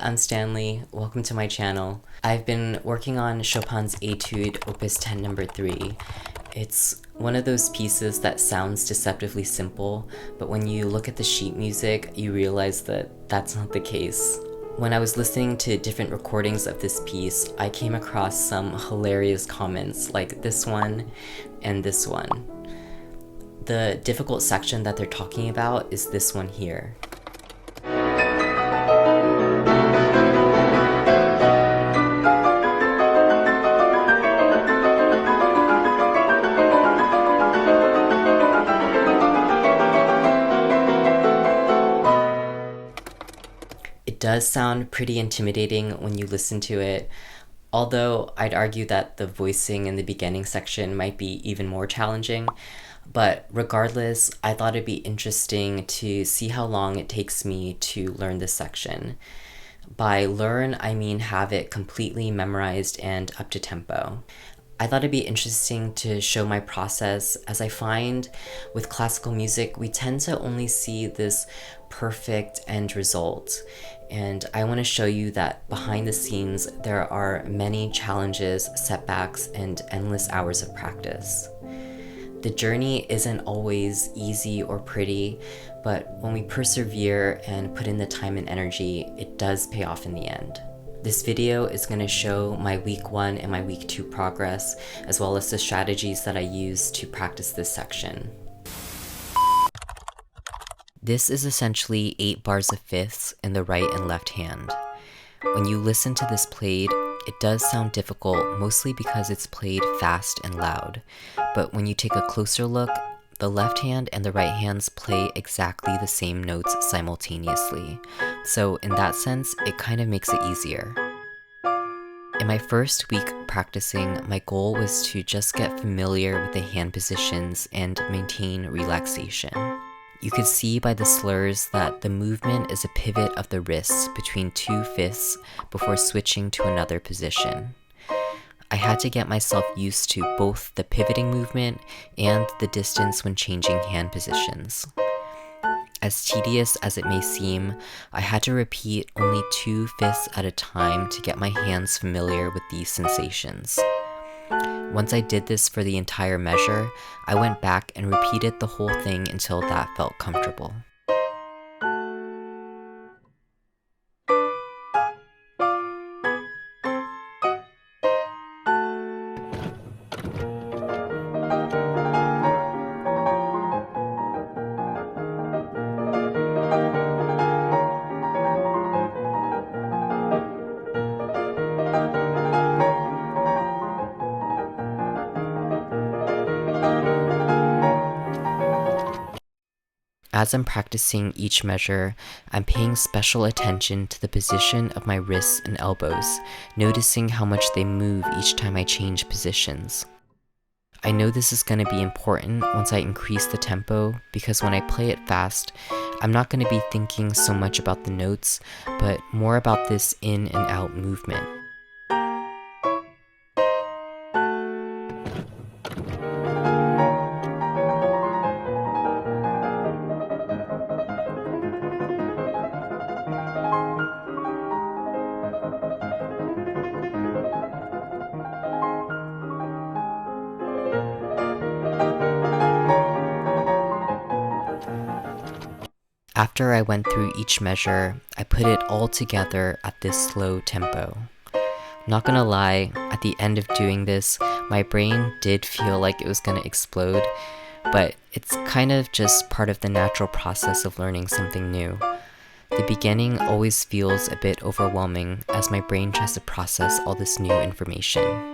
I'm Stanley. Welcome to my channel. I've been working on Chopin's Etude Opus 10 number 3. It's one of those pieces that sounds deceptively simple, but when you look at the sheet music, you realize that that's not the case. When I was listening to different recordings of this piece, I came across some hilarious comments like this one and this one. The difficult section that they're talking about is this one here. It does sound pretty intimidating when you listen to it, although I'd argue that the voicing in the beginning section might be even more challenging. But regardless, I thought it'd be interesting to see how long it takes me to learn this section. By learn, I mean have it completely memorized and up to tempo. I thought it'd be interesting to show my process, as I find with classical music, we tend to only see this perfect end result. And I want to show you that behind the scenes, there are many challenges, setbacks, and endless hours of practice. The journey isn't always easy or pretty, but when we persevere and put in the time and energy, it does pay off in the end. This video is going to show my week 1 and my week 2 progress, as well as the strategies that I use to practice this section. This is essentially 8 bars of fifths in the right and left hand. When you listen to this played, it does sound difficult, mostly because it's played fast and loud. But when you take a closer look, the left hand and the right hands play exactly the same notes simultaneously. So in that sense, it kind of makes it easier. In my first week practicing, my goal was to just get familiar with the hand positions and maintain relaxation. You could see by the slurs that the movement is a pivot of the wrists between 2 fifths before switching to another position. I had to get myself used to both the pivoting movement and the distance when changing hand positions. As tedious as it may seem, I had to repeat only 2 fifths at a time to get my hands familiar with these sensations. Once I did this for the entire measure, I went back and repeated the whole thing until that felt comfortable. As I'm practicing each measure, I'm paying special attention to the position of my wrists and elbows, noticing how much they move each time I change positions. I know this is going to be important once I increase the tempo, because when I play it fast, I'm not going to be thinking so much about the notes, but more about this in and out movement. After I went through each measure, I put it all together at this slow tempo. Not gonna lie, at the end of doing this, my brain did feel like it was gonna explode, but it's kind of just part of the natural process of learning something new. The beginning always feels a bit overwhelming as my brain tries to process all this new information.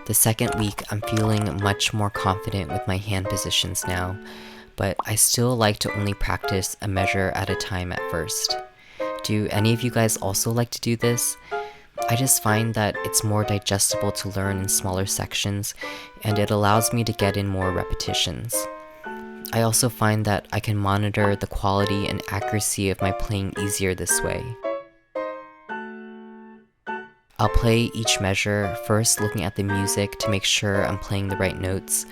The second week, I'm feeling much more confident with my hand positions now, but I still like to only practice a measure at a time at first. Do any of you guys also like to do this? I just find that it's more digestible to learn in smaller sections, and it allows me to get in more repetitions. I also find that I can monitor the quality and accuracy of my playing easier this way. I'll play each measure, first looking at the music to make sure I'm playing the right notes.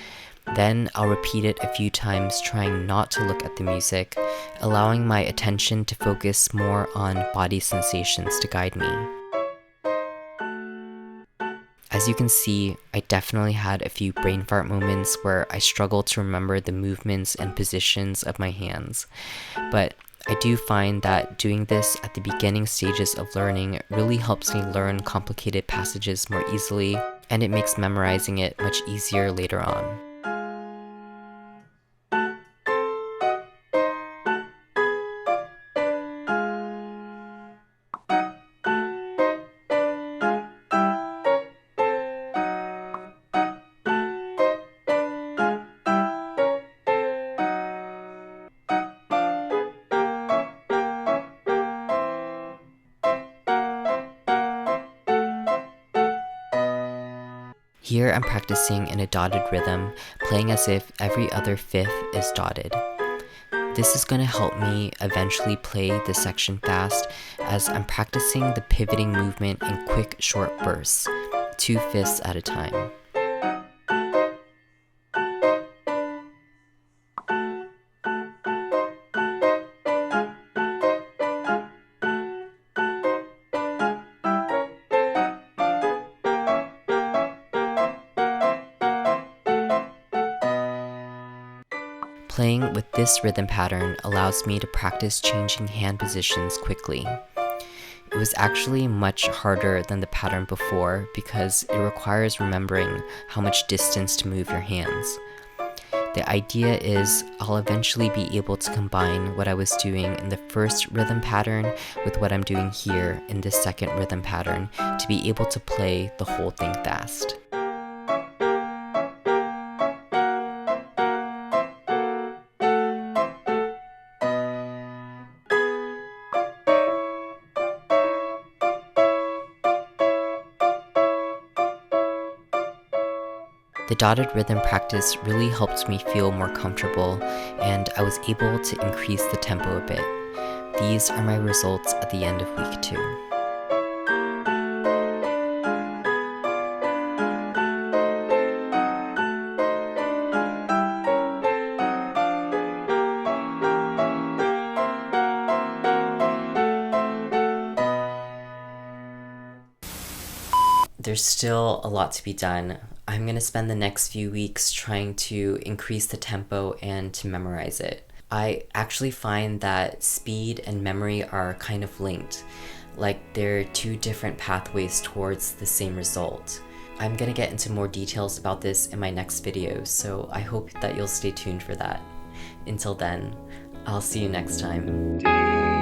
Then I'll repeat it a few times, trying not to look at the music, allowing my attention to focus more on body sensations to guide me. As you can see, I definitely had a few brain fart moments where I struggled to remember the movements and positions of my hands, but I do find that doing this at the beginning stages of learning really helps me learn complicated passages more easily, and it makes memorizing it much easier later on. Here I'm practicing in a dotted rhythm, playing as if every other fifth is dotted. This is going to help me eventually play this section fast, as I'm practicing the pivoting movement in quick short bursts, 2/5 at a time. Playing with this rhythm pattern allows me to practice changing hand positions quickly. It was actually much harder than the pattern before because it requires remembering how much distance to move your hands. The idea is I'll eventually be able to combine what I was doing in the first rhythm pattern with what I'm doing here in this second rhythm pattern to be able to play the whole thing fast. The dotted rhythm practice really helped me feel more comfortable, and I was able to increase the tempo a bit. These are my results at the end of week 2. There's still a lot to be done. I'm going to spend the next few weeks trying to increase the tempo and to memorize it. I actually find that speed and memory are kind of linked, like they're two different pathways towards the same result. I'm going to get into more details about this in my next video, so I hope that you'll stay tuned for that. Until then, I'll see you next time.